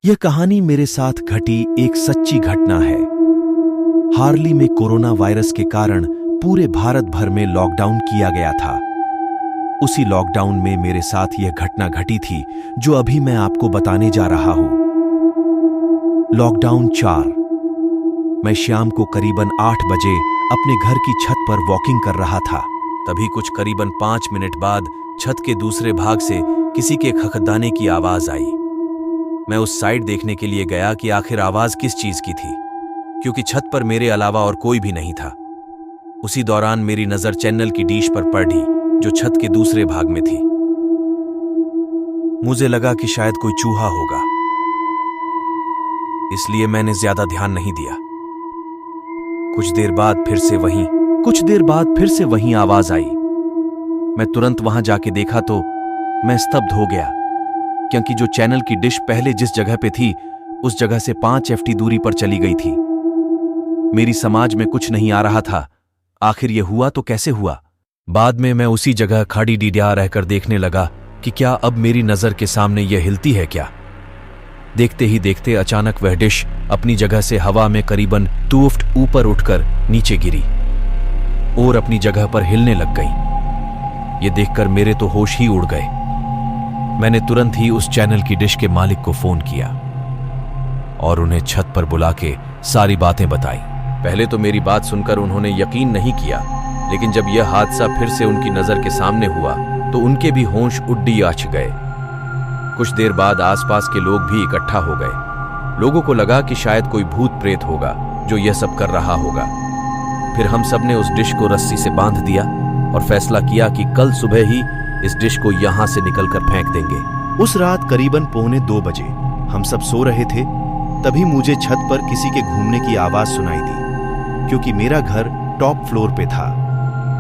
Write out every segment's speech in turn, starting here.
यह कहानी मेरे साथ घटी एक सच्ची घटना है। हार्ली में कोरोना वायरस के कारण पूरे भारत भर में लॉकडाउन किया गया था। उसी लॉकडाउन में मेरे साथ यह घटना घटी थी जो अभी मैं आपको बताने जा रहा हूं। लॉकडाउन 4। मैं शाम को करीबन 8 बजे अपने घर की छत पर वॉकिंग कर रहा था। तभी कुछ करीबन 5 मिनट बाद छत के दूसरे भाग से किसी के खखड़ाने की आवाज आई। मैं उस साइड देखने के लिए गया कि आखिर आवाज किस चीज की थी, क्योंकि छत पर मेरे अलावा और कोई भी नहीं था। उसी दौरान मेरी नजर चैनल की डिश पर पड़ी जो छत के दूसरे भाग में थी। मुझे लगा कि शायद कोई चूहा होगा, इसलिए मैंने ज्यादा ध्यान नहीं दिया। कुछ देर बाद फिर से वही आवाज आई। मैं तुरंत वहां जाके देखा तो मैं स्तब्ध हो गया, क्योंकि जो चैनल की डिश पहले जिस जगह पे थी उस जगह से 5 FT दूरी पर चली गई थी। मेरी समझ में कुछ नहीं आ रहा था, आखिर यह हुआ तो कैसे हुआ। बाद में मैं उसी जगह खाड़ी डीडा रहकर देखने लगा कि क्या अब मेरी नजर के सामने यह हिलती है क्या। देखते ही देखते अचानक वह डिश अपनी जगह से हवा में करीबन 2 फुट ऊपर उठकर नीचे गिरी और अपनी जगह पर हिलने लग गई। ये देखकर मेरे तो होश ही उड़ गए। मैंने तुरंत ही उस चैनल की डिश के मालिक को फोन किया और उन्हें छत पर बुला के सारी बातें बताई। पहले तो मेरी बात सुनकर उन्होंने यकीन नहीं किया, लेकिन जब यह हादसा फिर से उनकी नजर के सामने हुआ तो उनके भी होश उड्डी आच गए। कुछ देर बाद आसपास के लोग भी इकट्ठा हो गए। लोगों को लगा कि शायद कोई भूत प्रेत होगा जो यह सब कर रहा होगा। फिर हम सब ने उस डिश को रस्सी से बांध दिया और फैसला किया कि कल सुबह ही इस डिश को यहां से निकलकर फेंक देंगे। उस रात करीबन 1:45 बजे हम सब सो रहे थे, तभी मुझे छत पर किसी के घूमने की आवाज सुनाई दी। क्योंकि मेरा घर टॉप फ्लोर पे था,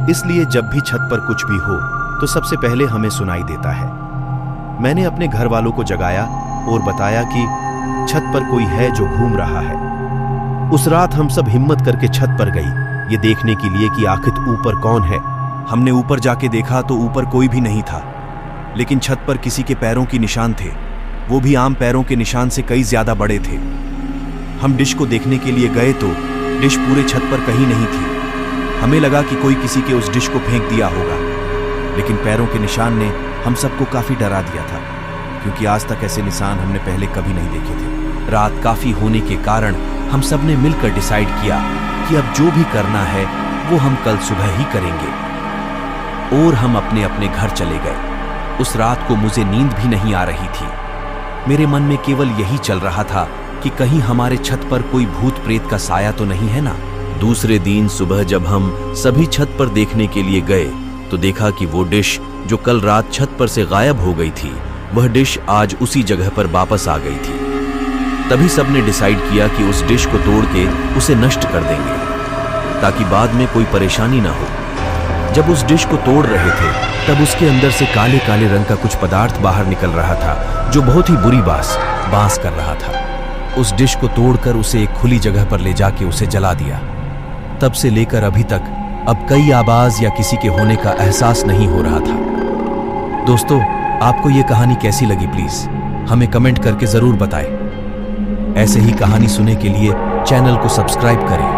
इसलिए जब भी छत पर कुछ भी हो तो सबसे पहले हमें सुनाई देता है। मैंने अपने घर वालों को जगाया और बताया कि छत पर कोई है जो घूम रहा है। उस रात हम सब हिम्मत करके छत पर गई, ये देखने के लिए कि आखिर ऊपर कौन है। हमने ऊपर जाके देखा तो ऊपर कोई भी नहीं था, लेकिन छत पर किसी के पैरों की निशान थे, वो भी आम पैरों के निशान से कई ज्यादा बड़े थे। हम डिश को देखने के लिए गए तो डिश पूरे छत पर कहीं नहीं थी। हमें लगा कि कोई किसी के उस डिश को फेंक दिया होगा, लेकिन पैरों के निशान ने हम सबको काफी डरा दिया था, क्योंकि आज तक ऐसे निशान हमने पहले कभी नहीं देखे थे। रात काफी होने के कारण हम सब ने मिलकर डिसाइड किया कि अब जो भी करना है वो हम कल सुबह ही करेंगे, और हम अपने अपने घर चले गए। उस रात को मुझे नींद भी नहीं आ रही थी। मेरे मन में केवल यही चल रहा था कि कहीं हमारे छत पर कोई भूत प्रेत का साया तो नहीं है ना। दूसरे दिन सुबह जब हम सभी छत पर देखने के लिए गए तो देखा कि वो डिश जो कल रात छत पर से गायब हो गई थी, वह डिश आज उसी जगह पर वापस आ गई थी। तभी सबने डिसाइड किया कि उस डिश को तोड़ के उसे नष्ट कर देंगे, ताकि बाद में कोई परेशानी ना हो। जब उस डिश को तोड़ रहे थे तब उसके अंदर से काले काले रंग का कुछ पदार्थ बाहर निकल रहा था, जो बहुत ही बुरी बांस कर रहा था। उस डिश को तोड़कर उसे एक खुली जगह पर ले जाके उसे जला दिया। तब से लेकर अभी तक अब कई आवाज या किसी के होने का एहसास नहीं हो रहा था। दोस्तों, आपको ये कहानी कैसी लगी प्लीज हमें कमेंट करके जरूर बताएं। ऐसे ही कहानी सुनने के लिए चैनल को सब्सक्राइब करें।